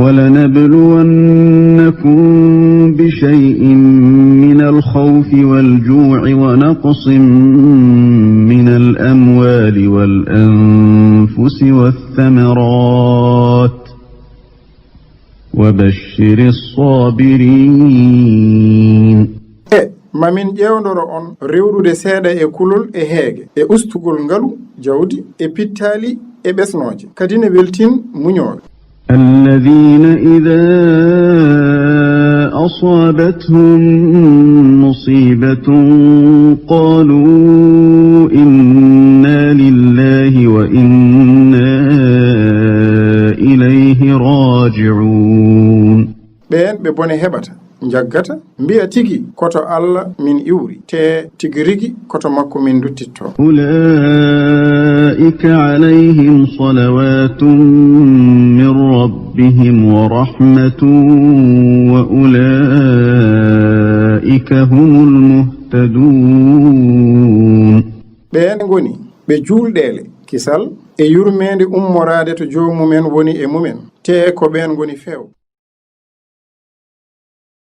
ولنبلونكم بشيء من الخوف والجوع ونقص من الأموال والأنفس والثمرات وبشر الصابرين. mamin ƴewndoro on rewrude seeɗa e kulol e heege e ustugol ngalu jawdi e pittali e ɓesnoje kadi ne weltin muñoɓe. الذين إذا أصابتهم مصيبة قالوا إنا لله وإنا إليه راجعون. ɓen ɓe bone heɓata jaggata mbiya tigi koto Allah min iwri te tigi rigi koto makko min duttitto. أولئك عليهم صلوات من ربهم ورحمة وأولئك هم المهتدون. ɓen ngoni ɓe julɗele kisal e yurmede ummorade to joomumen woni e mumen te ko ɓen ngoni few.